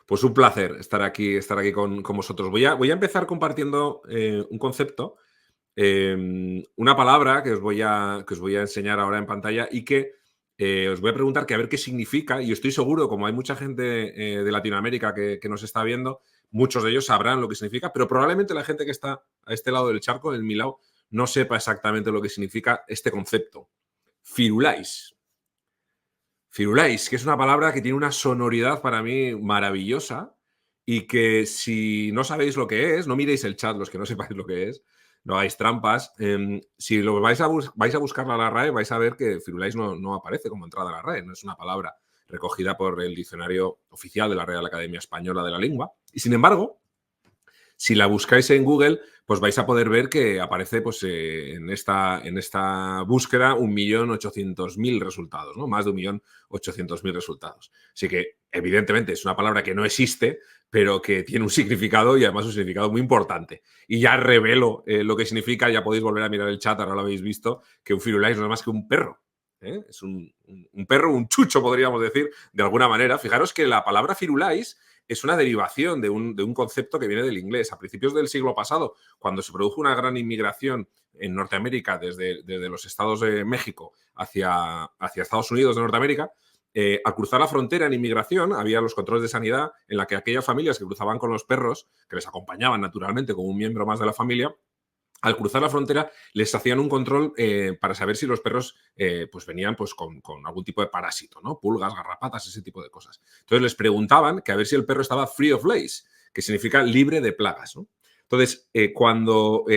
Pues un placer estar aquí con vosotros. Voy a empezar compartiendo un concepto, una palabra que os voy a enseñar ahora en pantalla y que os voy a preguntar que a ver qué significa. Y estoy seguro, como hay mucha gente de Latinoamérica que nos está viendo, muchos de ellos sabrán lo que significa, pero probablemente la gente que está a este lado del charco, en mi lado, no sepa exactamente lo que significa este concepto. Firulais. Firulais, que es una palabra que tiene una sonoridad para mí maravillosa y que si no sabéis lo que es, no miréis el chat los que no sepáis lo que es, no hagáis trampas. Si lo vais a buscarla a la RAE, vais a ver que Firulais no aparece como entrada a la RAE, no es una palabra recogida por el diccionario oficial de la Real Academia Española de la Lengua. Y sin embargo, si la buscáis en Google, pues vais a poder ver que aparece pues, en esta búsqueda 1.800.000 resultados, ¿no? Más de 1.800.000 resultados. Así que, evidentemente, es una palabra que no existe, pero que tiene un significado y además un significado muy importante. Y ya revelo lo que significa, ya podéis volver a mirar el chat, ahora lo habéis visto, que un firulais no es más que un perro. Es un perro, un chucho, podríamos decir, de alguna manera. Fijaros que la palabra firulais es una derivación de un concepto que viene del inglés. A principios del siglo pasado, cuando se produjo una gran inmigración en Norteamérica desde los estados de México hacia Estados Unidos de Norteamérica, al cruzar la frontera en inmigración había los controles de sanidad en la que aquellas familias que cruzaban con los perros, que les acompañaban naturalmente como un miembro más de la familia, al cruzar la frontera les hacían un control para saber si los perros pues venían pues, con algún tipo de parásito, ¿no? Pulgas, garrapatas, ese tipo de cosas. Entonces les preguntaban que a ver si el perro estaba free of lice, que significa libre de plagas, ¿no? Entonces,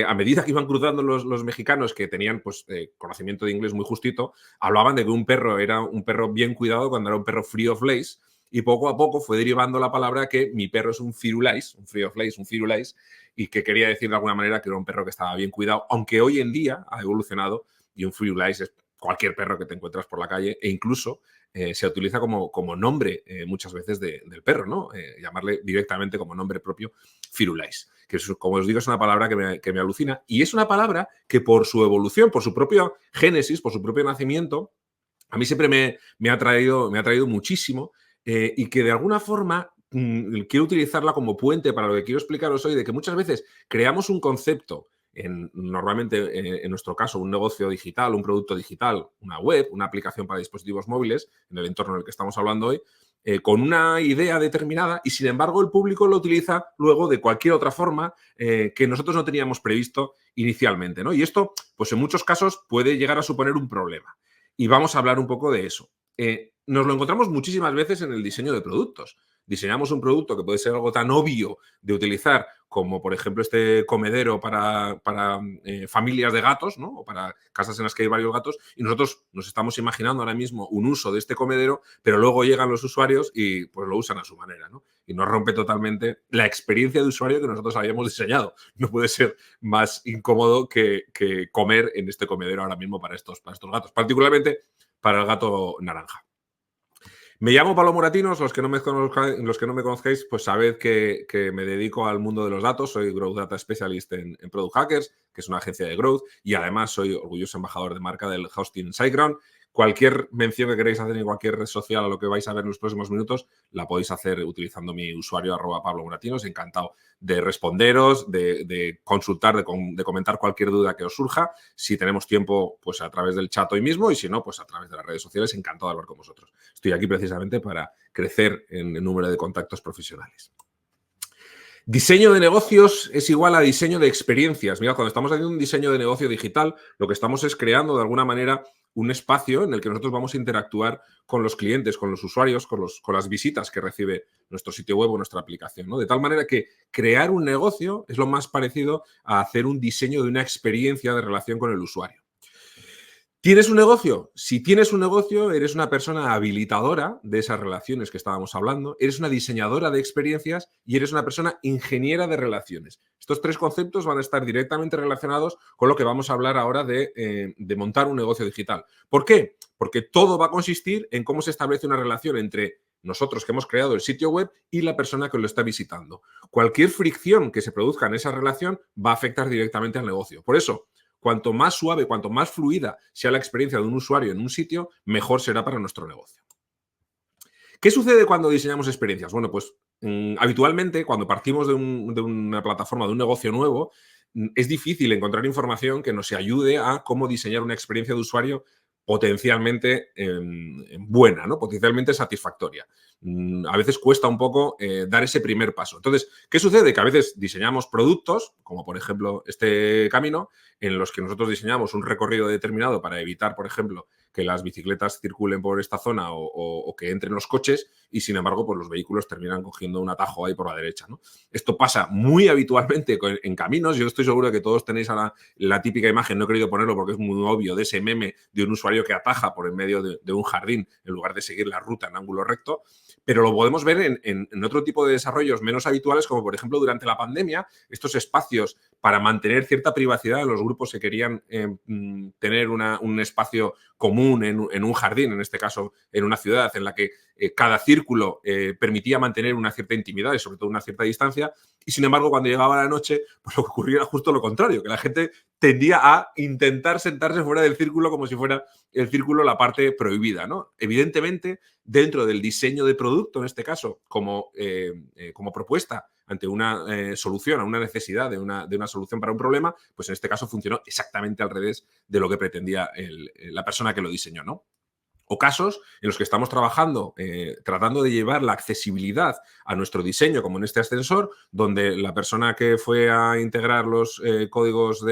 a medida que iban cruzando los mexicanos que tenían pues, conocimiento de inglés muy justito, hablaban de que un perro era un perro bien cuidado cuando era un perro free of lice, y poco a poco fue derivando la palabra que mi perro es un firulais, un free of lice, un firulais, y que quería decir de alguna manera que era un perro que estaba bien cuidado, aunque hoy en día ha evolucionado y un firulais es cualquier perro que te encuentras por la calle e incluso se utiliza como nombre muchas veces del perro, ¿no? Llamarle directamente como nombre propio firulais, que es, como os digo, es una palabra que me alucina y es una palabra que por su evolución, por su propio génesis, por su propio nacimiento, a mí siempre me ha traído muchísimo y que de alguna forma quiero utilizarla como puente para lo que quiero explicaros hoy, de que muchas veces creamos un concepto, normalmente en nuestro caso un negocio digital, un producto digital, una web, una aplicación para dispositivos móviles, en el entorno en el que estamos hablando hoy, con una idea determinada y sin embargo el público lo utiliza luego de cualquier otra forma que nosotros no teníamos previsto inicialmente, ¿no? Y esto, pues en muchos casos puede llegar a suponer un problema. Y vamos a hablar un poco de eso. Nos lo encontramos muchísimas veces en el diseño de productos. Diseñamos un producto que puede ser algo tan obvio de utilizar como, por ejemplo, este comedero para familias de gatos, ¿no? O para casas en las que hay varios gatos, y nosotros nos estamos imaginando ahora mismo un uso de este comedero, pero luego llegan los usuarios y pues lo usan a su manera, ¿no? Y nos rompe totalmente la experiencia de usuario que nosotros habíamos diseñado. No puede ser más incómodo que comer en este comedero ahora mismo para estos gatos, particularmente para el gato naranja. Me llamo Pablo Moratinos, los que no me conozcáis, pues sabed que me dedico al mundo de los datos, soy Growth Data Specialist en Product Hackers, que es una agencia de growth, y además soy orgulloso embajador de marca del hosting SiteGround. Cualquier mención que queréis hacer en cualquier red social a lo que vais a ver en los próximos minutos, la podéis hacer utilizando mi usuario @PabloMoratinos. Encantado de responderos, de consultar, de comentar cualquier duda que os surja. Si tenemos tiempo, pues a través del chat hoy mismo y si no, pues a través de las redes sociales. Encantado de hablar con vosotros. Estoy aquí precisamente para crecer en el número de contactos profesionales. Diseño de negocios es igual a diseño de experiencias. Mira, cuando estamos haciendo un diseño de negocio digital, lo que estamos es creando de alguna manera un espacio en el que nosotros vamos a interactuar con los clientes, con los usuarios, con las visitas que recibe nuestro sitio web o nuestra aplicación, ¿no? De tal manera que crear un negocio es lo más parecido a hacer un diseño de una experiencia de relación con el usuario. ¿Tienes un negocio? Si tienes un negocio, eres una persona habilitadora de esas relaciones que estábamos hablando, eres una diseñadora de experiencias y eres una persona ingeniera de relaciones. Estos tres conceptos van a estar directamente relacionados con lo que vamos a hablar ahora de montar un negocio digital. ¿Por qué? Porque todo va a consistir en cómo se establece una relación entre nosotros que hemos creado el sitio web y la persona que lo está visitando. Cualquier fricción que se produzca en esa relación va a afectar directamente al negocio. Por eso, cuanto más suave, cuanto más fluida sea la experiencia de un usuario en un sitio, mejor será para nuestro negocio. ¿Qué sucede cuando diseñamos experiencias? Bueno, pues Habitualmente, cuando partimos de una plataforma, de un negocio nuevo, es difícil encontrar información que nos ayude a cómo diseñar una experiencia de usuario potencialmente buena, ¿no? Potencialmente satisfactoria. A veces cuesta un poco dar ese primer paso. Entonces, ¿qué sucede? Que a veces diseñamos productos, como por ejemplo este camino, en los que nosotros diseñamos un recorrido determinado para evitar, por ejemplo, que las bicicletas circulen por esta zona o que entren los coches y, sin embargo, pues los vehículos terminan cogiendo un atajo ahí por la derecha, ¿no? Esto pasa muy habitualmente en caminos. Yo estoy seguro de que todos tenéis ahora la típica imagen, no he querido ponerlo porque es muy obvio, de ese meme de un usuario que ataja por en medio de un jardín en lugar de seguir la ruta en ángulo recto, pero lo podemos ver en otro tipo de desarrollos menos habituales, como por ejemplo durante la pandemia, estos espacios para mantener cierta privacidad en los grupos que querían tener un espacio común en un jardín, en este caso en una ciudad en la que cada círculo permitía mantener una cierta intimidad y sobre todo una cierta distancia, y sin embargo cuando llegaba la noche pues lo que ocurría era justo lo contrario, que la gente tendía a intentar sentarse fuera del círculo como si fuera el círculo la parte prohibida, ¿no? Evidentemente, dentro del diseño de producto, en este caso, como propuesta ante una solución, a una necesidad de una solución para un problema, pues en este caso funcionó exactamente al revés de lo que pretendía la persona que lo diseñó, ¿no? O casos en los que estamos trabajando, tratando de llevar la accesibilidad a nuestro diseño, como en este ascensor, donde la persona que fue a integrar los códigos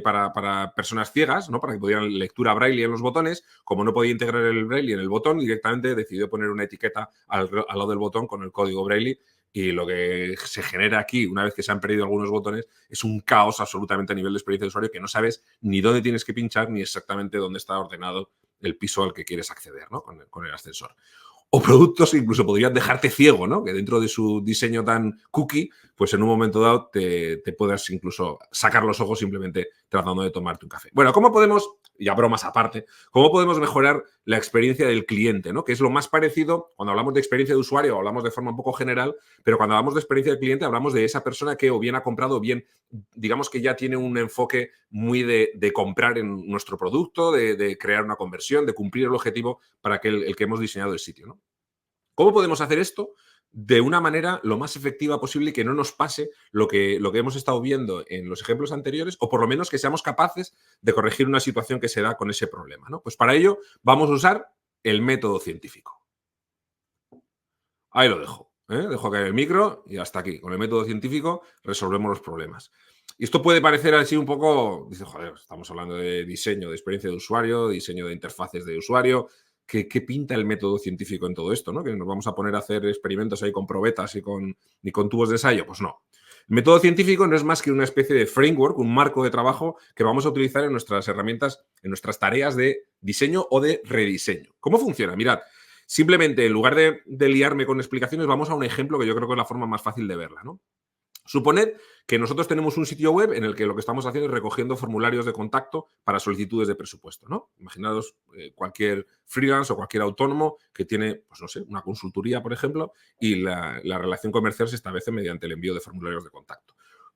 para personas ciegas, ¿no? Para que pudieran lectura braille en los botones, como no podía integrar el braille en el botón, directamente decidió poner una etiqueta al lado del botón con el código braille. Y lo que se genera aquí, una vez que se han perdido algunos botones, es un caos absolutamente a nivel de experiencia de usuario, que no sabes ni dónde tienes que pinchar ni exactamente dónde está ordenado el piso al que quieres acceder, ¿no? Con el ascensor. O productos que incluso podrían dejarte ciego, ¿no? Que dentro de su diseño tan cookie, pues en un momento dado te puedas incluso sacar los ojos simplemente tratando de tomarte un café. Bueno, ¿cómo podemos, ya bromas aparte, cómo podemos mejorar la experiencia del cliente, ¿no? Que es lo más parecido, cuando hablamos de experiencia de usuario, hablamos de forma un poco general, pero cuando hablamos de experiencia del cliente, hablamos de esa persona que o bien ha comprado o bien, digamos que ya tiene un enfoque muy de comprar en nuestro producto, de crear una conversión, de cumplir el objetivo para que el que hemos diseñado el sitio, ¿no? ¿Cómo podemos hacer esto de una manera lo más efectiva posible y que no nos pase lo que hemos estado viendo en los ejemplos anteriores, o por lo menos que seamos capaces de corregir una situación que se da con ese problema, ¿no? Pues para ello vamos a usar el método científico. Ahí lo dejo, ¿eh? Dejo caer el micro y hasta aquí. Con el método científico resolvemos los problemas. Y esto puede parecer así un poco, dice, joder, estamos hablando de diseño, de experiencia de usuario, diseño de interfaces de usuario. ¿Qué pinta el método científico en todo esto, ¿no? Que nos vamos a poner a hacer experimentos ahí con probetas y con tubos de ensayo. Pues no. El método científico no es más que una especie de framework, un marco de trabajo que vamos a utilizar en nuestras herramientas, en nuestras tareas de diseño o de rediseño. ¿Cómo funciona? Mirad, simplemente, en lugar de liarme con explicaciones, vamos a un ejemplo que yo creo que es la forma más fácil de verla, ¿no? Suponed que nosotros tenemos un sitio web en el que lo que estamos haciendo es recogiendo formularios de contacto para solicitudes de presupuesto, ¿no? Imaginaos cualquier freelance o cualquier autónomo que tiene, pues no sé, una consultoría, por ejemplo, y la relación comercial se establece mediante el envío de formularios de contacto.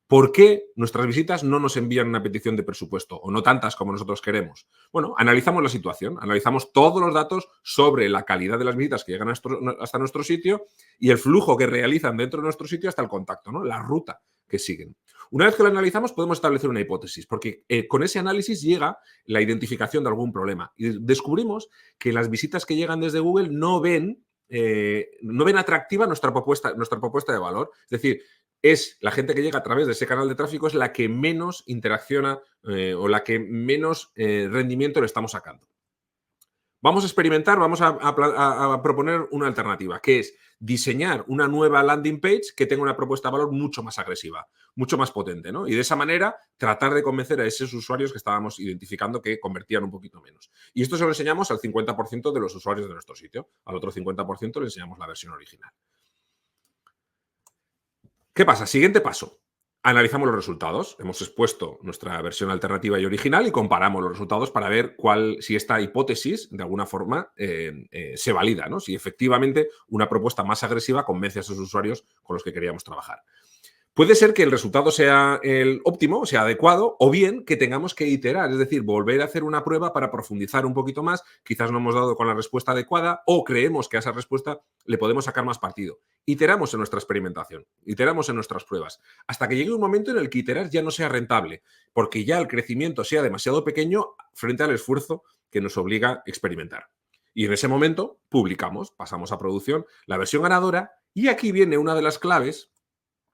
¿Por qué nuestras visitas no nos envían una petición de presupuesto o no tantas como nosotros queremos? Bueno, analizamos la situación, analizamos todos los datos sobre la calidad de las visitas que llegan hasta nuestro sitio y el flujo que realizan dentro de nuestro sitio hasta el contacto, ¿no? La ruta que siguen. Una vez que lo analizamos, podemos establecer una hipótesis, porque con ese análisis llega la identificación de algún problema y descubrimos que las visitas que llegan desde Google no ven atractiva nuestra propuesta de valor. Es decir, es la gente que llega a través de ese canal de tráfico es la que menos interacciona o la que menos rendimiento le estamos sacando. Vamos a experimentar, vamos a proponer una alternativa, que es diseñar una nueva landing page que tenga una propuesta de valor mucho más agresiva, mucho más potente, ¿no? Y de esa manera tratar de convencer a esos usuarios que estábamos identificando que convertían un poquito menos. Y esto se lo enseñamos al 50% de los usuarios de nuestro sitio. Al otro 50% le enseñamos la versión original. ¿Qué pasa? Siguiente paso. Analizamos los resultados. Hemos expuesto nuestra versión alternativa y original y comparamos los resultados para ver si esta hipótesis, de alguna forma, se valida, ¿no? Si efectivamente una propuesta más agresiva convence a esos usuarios con los que queríamos trabajar. Puede ser que el resultado sea el óptimo, sea adecuado, o bien que tengamos que iterar, es decir, volver a hacer una prueba para profundizar un poquito más, quizás no hemos dado con la respuesta adecuada o creemos que a esa respuesta le podemos sacar más partido. Iteramos en nuestra experimentación, iteramos en nuestras pruebas, hasta que llegue un momento en el que iterar ya no sea rentable, porque ya el crecimiento sea demasiado pequeño frente al esfuerzo que nos obliga a experimentar. Y en ese momento publicamos, pasamos a producción la versión ganadora y aquí viene una de las claves.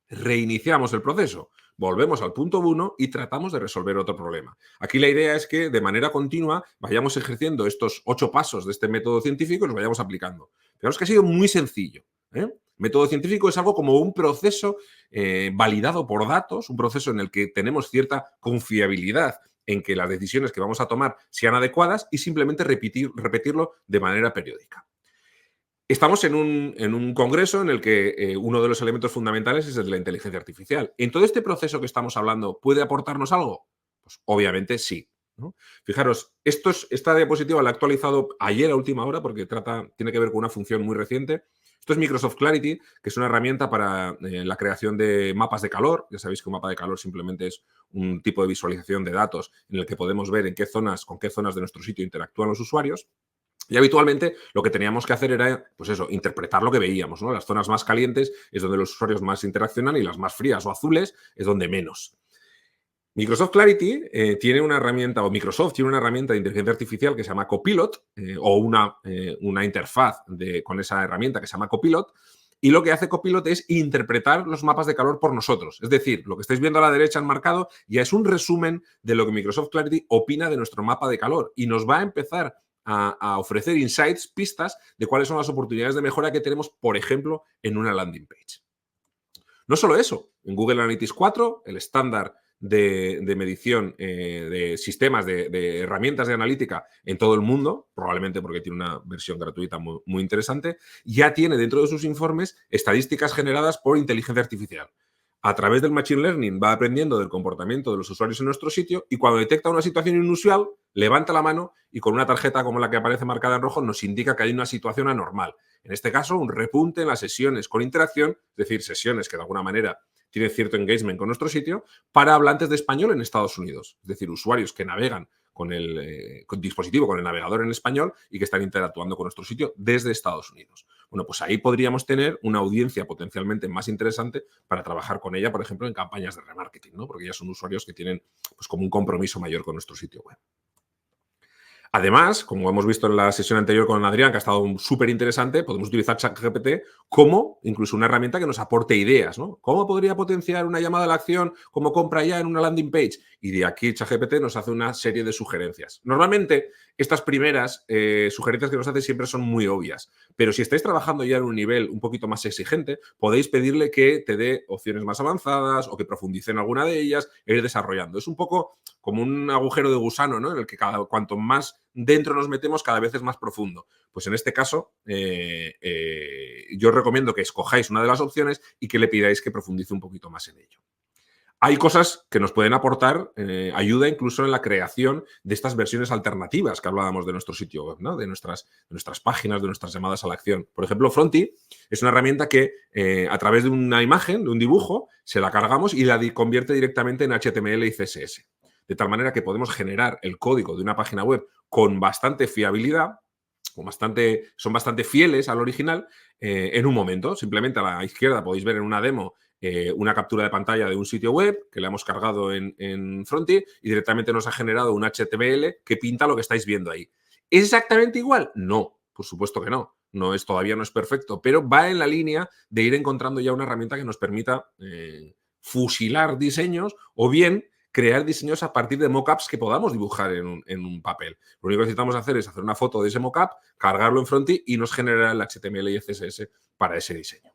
Reiniciamos el proceso, volvemos al punto 1 y tratamos de resolver otro problema. Aquí la idea es que de manera continua vayamos ejerciendo estos 8 pasos de este método científico y los vayamos aplicando. Fijaros que ha sido muy sencillo. Método científico es algo como un proceso validado por datos, un proceso en el que tenemos cierta confiabilidad en que las decisiones que vamos a tomar sean adecuadas y simplemente repetirlo de manera periódica. Estamos en un congreso en el que uno de los elementos fundamentales es el de la inteligencia artificial. ¿En todo este proceso que estamos hablando puede aportarnos algo? Pues obviamente sí, ¿no? Fijaros, esta diapositiva la he actualizado ayer a última hora porque tiene que ver con una función muy reciente. Esto es Microsoft Clarity, que es una herramienta para la creación de mapas de calor. Ya sabéis que un mapa de calor simplemente es un tipo de visualización de datos en el que podemos ver con qué zonas de nuestro sitio interactúan los usuarios. Y habitualmente lo que teníamos que hacer era, pues eso, interpretar lo que veíamos, ¿no? Las zonas más calientes es donde los usuarios más interaccionan y las más frías o azules es donde menos. Microsoft Clarity tiene una herramienta, o Microsoft tiene una herramienta de inteligencia artificial que se llama Copilot, o una interfaz con esa herramienta que se llama Copilot, y lo que hace Copilot es interpretar los mapas de calor por nosotros. Es decir, lo que estáis viendo a la derecha enmarcado ya es un resumen de lo que Microsoft Clarity opina de nuestro mapa de calor y nos va a empezar a ofrecer insights, pistas de cuáles son las oportunidades de mejora que tenemos, por ejemplo, en una landing page. No solo eso, en Google Analytics 4, el estándar de medición de sistemas, de herramientas de analítica en todo el mundo, probablemente porque tiene una versión gratuita muy, muy interesante, ya tiene dentro de sus informes estadísticas generadas por inteligencia artificial. A través del Machine Learning va aprendiendo del comportamiento de los usuarios en nuestro sitio y cuando detecta una situación inusual, levanta la mano y con una tarjeta como la que aparece marcada en rojo nos indica que hay una situación anormal. En este caso, un repunte en las sesiones con interacción, es decir, sesiones que de alguna manera tienen cierto engagement con nuestro sitio, para hablantes de español en Estados Unidos. Es decir, usuarios que navegan con el dispositivo, con el navegador en español y que están interactuando con nuestro sitio desde Estados Unidos. Bueno, pues ahí podríamos tener una audiencia potencialmente más interesante para trabajar con ella, por ejemplo, en campañas de remarketing, ¿no? Porque ya son usuarios que tienen pues, como un compromiso mayor con nuestro sitio web. Además, como hemos visto en la sesión anterior con Adrián, que ha estado súper interesante, podemos utilizar ChatGPT como incluso una herramienta que nos aporte ideas, ¿no? ¿Cómo podría potenciar una llamada a la acción como compra ya en una landing page? Y de aquí ChatGPT nos hace una serie de sugerencias. Normalmente, estas primeras sugerencias que nos hace siempre son muy obvias, pero si estáis trabajando ya en un nivel un poquito más exigente, podéis pedirle que te dé opciones más avanzadas o que profundice en alguna de ellas e ir desarrollando. Es un poco como un agujero de gusano, ¿no? En el que cuanto más dentro nos metemos, cada vez es más profundo. Pues en este caso, yo os recomiendo que escojáis una de las opciones y que le pidáis que profundice un poquito más en ello. Hay cosas que nos pueden aportar ayuda incluso en la creación de estas versiones alternativas que hablábamos de nuestro sitio web, ¿no? de nuestras páginas, de nuestras llamadas a la acción. Por ejemplo, Fronty es una herramienta que a través de una imagen, de un dibujo, se la cargamos y la convierte directamente en HTML y CSS. De tal manera que podemos generar el código de una página web con bastante fiabilidad, son bastante fieles al original en un momento. Simplemente a la izquierda podéis ver en una demo una captura de pantalla de un sitio web que le hemos cargado en Frontier y directamente nos ha generado un HTML que pinta lo que estáis viendo ahí. ¿Es exactamente igual? No, por supuesto que no. Todavía no es perfecto, pero va en la línea de ir encontrando ya una herramienta que nos permita fusilar diseños o bien crear diseños a partir de mockups que podamos dibujar en un papel. Lo único que necesitamos hacer es hacer una foto de ese mockup, cargarlo en Frontier y nos generará el HTML y el CSS para ese diseño.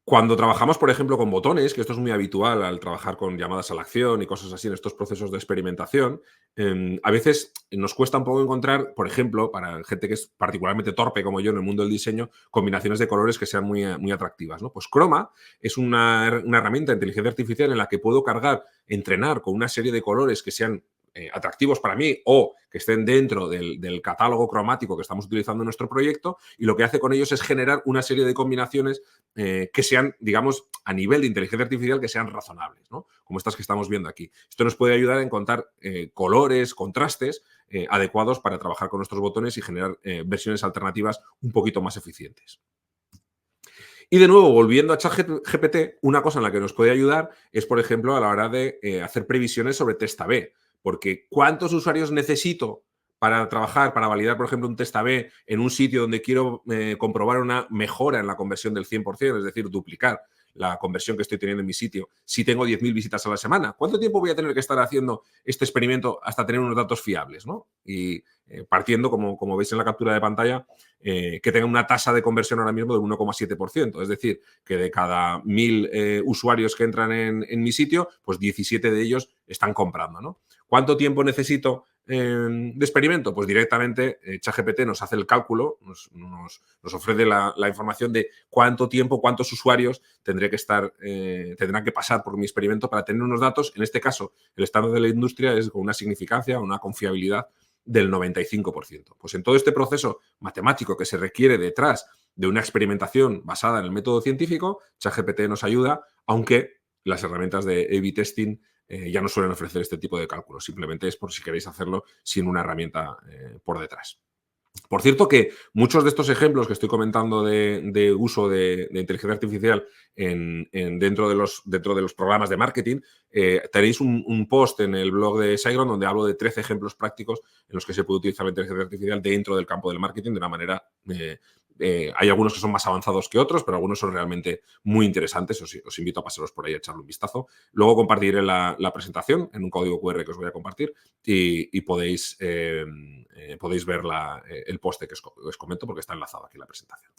Cuando trabajamos, por ejemplo, con botones, que esto es muy habitual al trabajar con llamadas a la acción y cosas así en estos procesos de experimentación, a veces nos cuesta un poco encontrar, por ejemplo, para gente que es particularmente torpe como yo en el mundo del diseño, combinaciones de colores que sean muy, muy atractivas, ¿no? Pues Chroma es una herramienta de inteligencia artificial en la que puedo entrenar con una serie de colores que sean atractivos para mí o que estén dentro del catálogo cromático que estamos utilizando en nuestro proyecto, y lo que hace con ellos es generar una serie de combinaciones que sean, digamos, a nivel de inteligencia artificial, que sean razonables, ¿no? Como estas que estamos viendo aquí. Esto nos puede ayudar a encontrar colores, contrastes adecuados para trabajar con nuestros botones y generar versiones alternativas un poquito más eficientes. Y de nuevo, volviendo a ChatGPT, una cosa en la que nos puede ayudar es, por ejemplo, a la hora de hacer previsiones sobre test A/B. Porque ¿cuántos usuarios necesito para trabajar, para validar, por ejemplo, un test A/B en un sitio donde quiero comprobar una mejora en la conversión del 100%, es decir, duplicar la conversión que estoy teniendo en mi sitio, si tengo 10.000 visitas a la semana? ¿Cuánto tiempo voy a tener que estar haciendo este experimento hasta tener unos datos fiables, ¿no? Y partiendo, como veis en la captura de pantalla, que tenga una tasa de conversión ahora mismo del 1,7%. Es decir, que de cada 1.000 usuarios que entran en mi sitio, pues 17 de ellos están comprando, ¿no? ¿Cuánto tiempo necesito de experimento? Pues directamente ChatGPT nos hace el cálculo, nos ofrece la información de cuánto tiempo, cuántos usuarios tendrán que pasar por mi experimento para tener unos datos. En este caso, el estándar de la industria es con una significancia, una confiabilidad del 95%. Pues en todo este proceso matemático que se requiere detrás de una experimentación basada en el método científico, ChatGPT nos ayuda, aunque las herramientas de A/B testing ya no suelen ofrecer este tipo de cálculos. Simplemente es por si queréis hacerlo sin una herramienta por detrás. Por cierto que muchos de estos ejemplos que estoy comentando de uso de inteligencia artificial dentro de los programas de marketing, tenéis un post en el blog de SiteGround donde hablo de 13 ejemplos prácticos en los que se puede utilizar la inteligencia artificial dentro del campo del marketing de una manera... hay algunos que son más avanzados que otros, pero algunos son realmente muy interesantes. Os invito a pasaros por ahí a echarle un vistazo. Luego compartiré la presentación en un código QR que os voy a compartir y podéis ver el post que os comento porque está enlazado aquí en la presentación.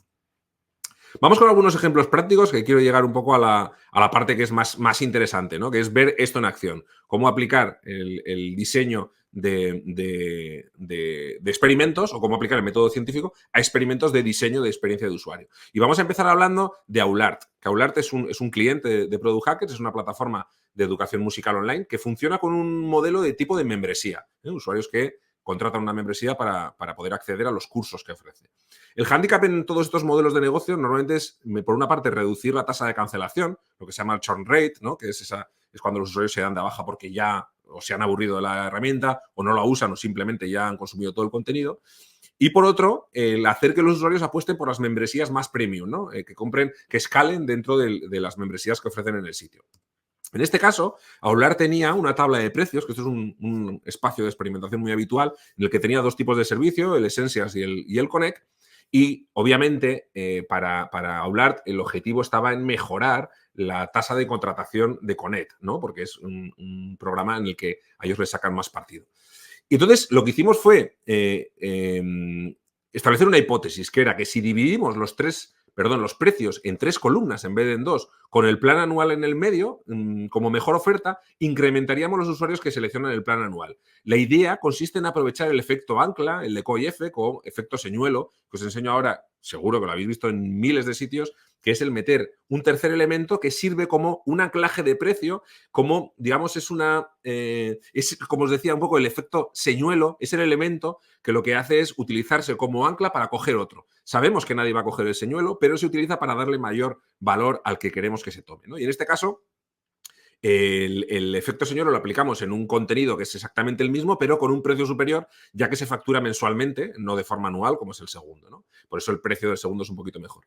Vamos con algunos ejemplos prácticos que quiero llegar un poco a la parte que es más interesante, ¿no? Que es ver esto en acción. Cómo aplicar el diseño de experimentos o cómo aplicar el método científico a experimentos de diseño de experiencia de usuario. Y vamos a empezar hablando de Aulart, que Aulart es un cliente de Product Hackers, es una plataforma de educación musical online que funciona con un modelo de tipo de membresía. Usuarios que contratan una membresía para poder acceder a los cursos que ofrece. El hándicap en todos estos modelos de negocio normalmente es, por una parte, reducir la tasa de cancelación, lo que se llama el churn rate, ¿no? Que es cuando los usuarios se dan de baja porque ya o se han aburrido de la herramienta o no la usan o simplemente ya han consumido todo el contenido. Y por otro, el hacer que los usuarios apuesten por las membresías más premium, ¿no? Que escalen dentro de las membresías que ofrecen en el sitio. En este caso, Aulart tenía una tabla de precios, que esto es un espacio de experimentación muy habitual, en el que tenía dos tipos de servicio, el Essentials y el Connect. Y, obviamente, para Aulart el objetivo estaba en mejorar la tasa de contratación de Connect, ¿no? Porque es un programa en el que a ellos les sacan más partido. Y entonces, lo que hicimos fue establecer una hipótesis, que era que si dividimos los precios en 3 columnas en vez de en 2, con el plan anual en el medio, como mejor oferta, incrementaríamos los usuarios que seleccionan el plan anual. La idea consiste en aprovechar el efecto ancla, el de COIF, o efecto señuelo, que os enseño ahora, seguro que lo habéis visto en miles de sitios, que es el meter un tercer elemento que sirve como un anclaje de precio, como, digamos, es como os decía un poco, el efecto señuelo, es el elemento que lo que hace es utilizarse como ancla para coger otro. Sabemos que nadie va a coger el señuelo, pero se utiliza para darle mayor valor al que queremos que se tome, ¿no? Y en este caso, el efecto señuelo lo aplicamos en un contenido que es exactamente el mismo, pero con un precio superior, ya que se factura mensualmente, no de forma anual, como es el segundo, ¿no? Por eso el precio del segundo es un poquito mejor.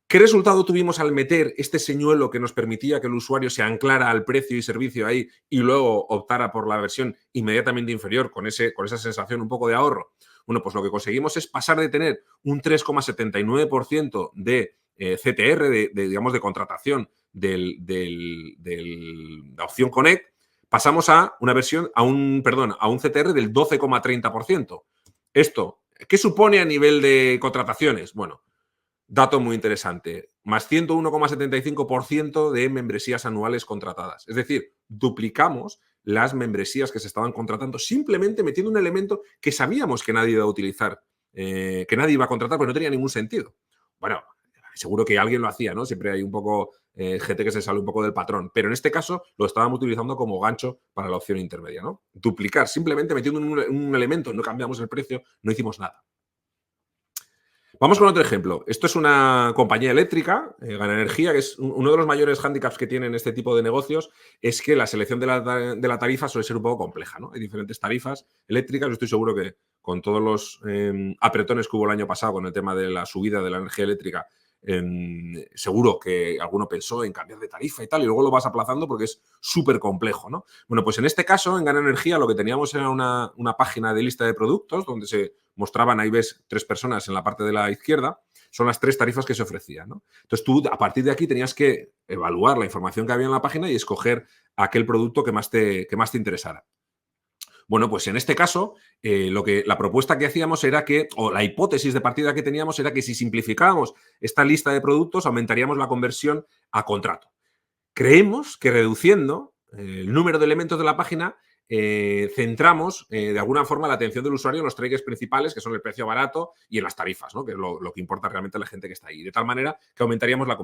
¿Qué resultado tuvimos al meter este señuelo que nos permitía que el usuario se anclara al precio y servicio ahí y luego optara por la versión inmediatamente inferior con esa sensación un poco de ahorro? Bueno, pues lo que conseguimos es pasar de tener un 3,79% de CTR, digamos, de contratación de la opción Connect, pasamos a un CTR del 12,30%. Esto, ¿qué supone a nivel de contrataciones? Bueno, dato muy interesante, más 101,75% de membresías anuales contratadas. Es decir, duplicamos las membresías que se estaban contratando simplemente metiendo un elemento que sabíamos que nadie iba a utilizar, que nadie iba a contratar porque no tenía ningún sentido. Bueno, seguro que alguien lo hacía, ¿no? Siempre hay un poco gente que se sale un poco del patrón, pero en este caso lo estábamos utilizando como gancho para la opción intermedia, ¿no? Duplicar, simplemente metiendo un elemento, no cambiamos el precio, no hicimos nada. Vamos con otro ejemplo. Esto es una compañía eléctrica, Gana Energía, que es uno de los mayores hándicaps que tienen este tipo de negocios, es que la selección de la tarifa suele ser un poco compleja, ¿no? Hay diferentes tarifas eléctricas. Yo estoy seguro que con todos los apretones que hubo el año pasado con el tema de la subida de la energía eléctrica, seguro que alguno pensó en cambiar de tarifa y tal, y luego lo vas aplazando porque es súper complejo, ¿no? Bueno, pues en este caso, en Gana Energía, lo que teníamos era una página de lista de productos donde se mostraban, ahí ves 3 personas en la parte de la izquierda, son las 3 tarifas que se ofrecían, ¿no? Entonces tú, a partir de aquí, tenías que evaluar la información que había en la página y escoger aquel producto que más te interesara. Bueno, pues en este caso, la propuesta que hacíamos era que, o la hipótesis de partida que teníamos era que si simplificábamos esta lista de productos, aumentaríamos la conversión a contrato. Creemos que reduciendo el número de elementos de la página, centramos de alguna forma la atención del usuario en los triggers principales, que son el precio barato y en las tarifas, ¿no? Que es lo que importa realmente a la gente que está ahí. De tal manera que aumentaríamos la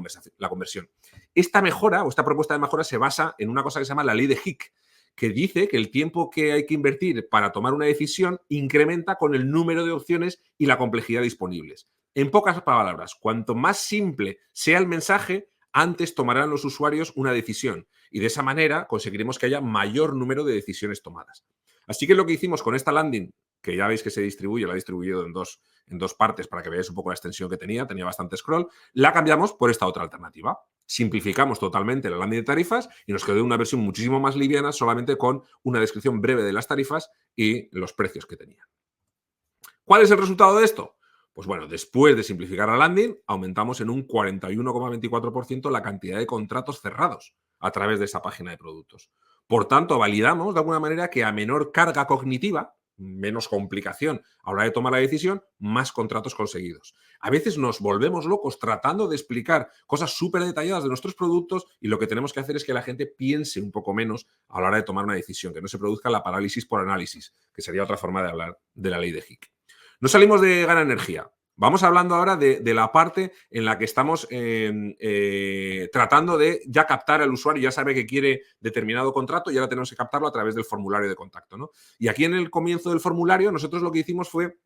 conversión. Esta mejora o esta propuesta de mejora se basa en una cosa que se llama la ley de Hick, que dice que el tiempo que hay que invertir para tomar una decisión incrementa con el número de opciones y la complejidad disponibles. En pocas palabras, cuanto más simple sea el mensaje, antes tomarán los usuarios una decisión y de esa manera conseguiremos que haya mayor número de decisiones tomadas. Así que lo que hicimos con esta landing, que ya veis que se distribuye, la he distribuido en dos partes para que veáis un poco la extensión que tenía bastante scroll, la cambiamos por esta otra alternativa. Simplificamos totalmente la landing de tarifas y nos quedó una versión muchísimo más liviana, solamente con una descripción breve de las tarifas y los precios que tenían. ¿Cuál es el resultado de esto? Pues bueno, después de simplificar la landing, aumentamos en un 41,24% la cantidad de contratos cerrados a través de esa página de productos. Por tanto, validamos de alguna manera que a menor carga cognitiva, menos complicación a la hora de tomar la decisión, más contratos conseguidos. A veces nos volvemos locos tratando de explicar cosas súper detalladas de nuestros productos y lo que tenemos que hacer es que la gente piense un poco menos a la hora de tomar una decisión, que no se produzca la parálisis por análisis, que sería otra forma de hablar de la ley de Hick. No salimos de Gana Energía. Vamos hablando ahora de la parte en la que estamos tratando de ya captar al usuario, ya sabe que quiere determinado contrato y ahora tenemos que captarlo a través del formulario de contacto, ¿no? Y aquí en el comienzo del formulario nosotros lo que hicimos fue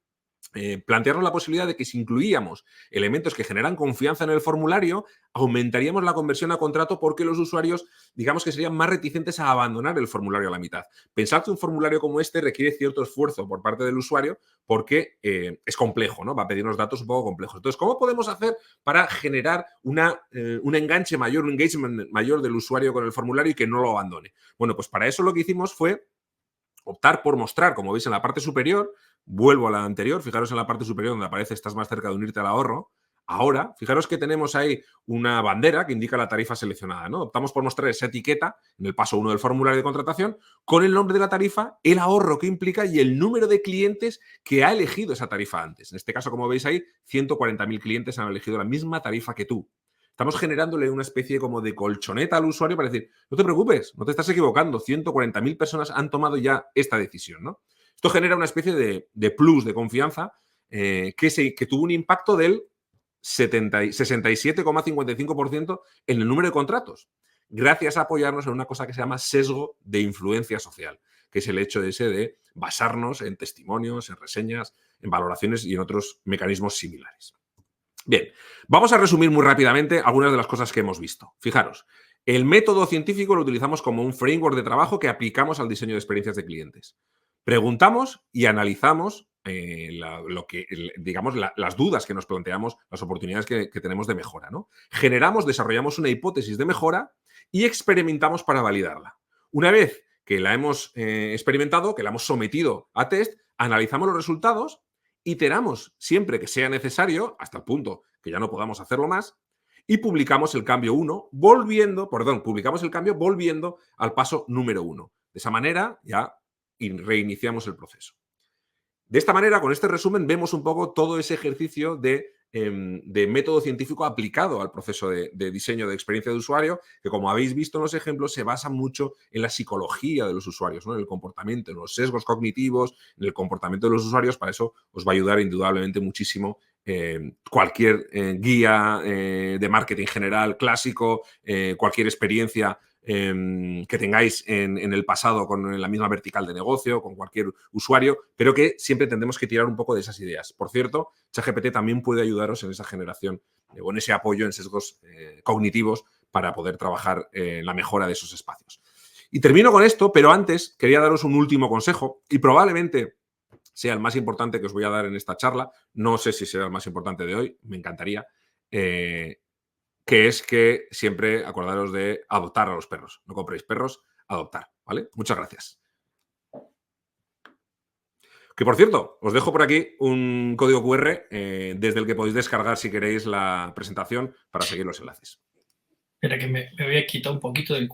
plantearnos la posibilidad de que si incluíamos elementos que generan confianza en el formulario, aumentaríamos la conversión a contrato porque los usuarios, digamos que serían más reticentes a abandonar el formulario a la mitad. Pensar que un formulario como este requiere cierto esfuerzo por parte del usuario porque es complejo, ¿no? Va a pedirnos datos un poco complejos. Entonces, ¿cómo podemos hacer para generar un enganche mayor, un engagement mayor del usuario con el formulario y que no lo abandone? Bueno, pues para eso lo que hicimos fue optar por mostrar, como veis en la parte superior, vuelvo a la anterior, fijaros en la parte superior donde aparece estás más cerca de unirte al ahorro. Ahora, fijaros que tenemos ahí una bandera que indica la tarifa seleccionada, ¿no? Optamos por mostrar esa etiqueta en el paso 1 del formulario de contratación con el nombre de la tarifa, el ahorro que implica y el número de clientes que ha elegido esa tarifa antes. En este caso, como veis ahí, 140.000 clientes han elegido la misma tarifa que tú. Estamos generándole una especie como de colchoneta al usuario para decir, no te preocupes, no te estás equivocando, 140.000 personas han tomado ya esta decisión, ¿no? Esto genera una especie de plus, de confianza, que tuvo un impacto del 67,55% en el número de contratos, gracias a apoyarnos en una cosa que se llama sesgo de influencia social, que es el hecho de basarnos en testimonios, en reseñas, en valoraciones y en otros mecanismos similares. Bien, vamos a resumir muy rápidamente algunas de las cosas que hemos visto. Fijaros, el método científico lo utilizamos como un framework de trabajo que aplicamos al diseño de experiencias de clientes. Preguntamos y analizamos las dudas que nos planteamos, las oportunidades que tenemos de mejora, ¿no? Desarrollamos una hipótesis de mejora y experimentamos para validarla. Una vez que la hemos experimentado, que la hemos sometido a test, analizamos los resultados, iteramos siempre que sea necesario, hasta el punto que ya no podamos hacerlo más, y publicamos el cambio publicamos el cambio volviendo al paso número 1. De esa manera ya reiniciamos el proceso. De esta manera, con este resumen, vemos un poco todo ese ejercicio de método científico aplicado al proceso de diseño de experiencia de usuario, que como habéis visto en los ejemplos, se basa mucho en la psicología de los usuarios, ¿no? En el comportamiento, en los sesgos cognitivos, en el comportamiento de los usuarios. Para eso os va a ayudar indudablemente muchísimo cualquier guía de marketing general clásico, cualquier experiencia que tengáis en el pasado con la misma vertical de negocio, con cualquier usuario, pero que siempre tendremos que tirar un poco de esas ideas. Por cierto, ChatGPT también puede ayudaros en esa generación o en ese apoyo en sesgos cognitivos para poder trabajar en la mejora de esos espacios. Y termino con esto, pero antes quería daros un último consejo y probablemente sea el más importante que os voy a dar en esta charla. No sé si será el más importante de hoy, me encantaría. Que es que siempre acordaros de adoptar a los perros. No compréis perros, adoptar, ¿vale? Muchas gracias. Que por cierto, os dejo por aquí un código QR desde el que podéis descargar si queréis la presentación para seguir los enlaces. Espera que me voy a quitar un poquito del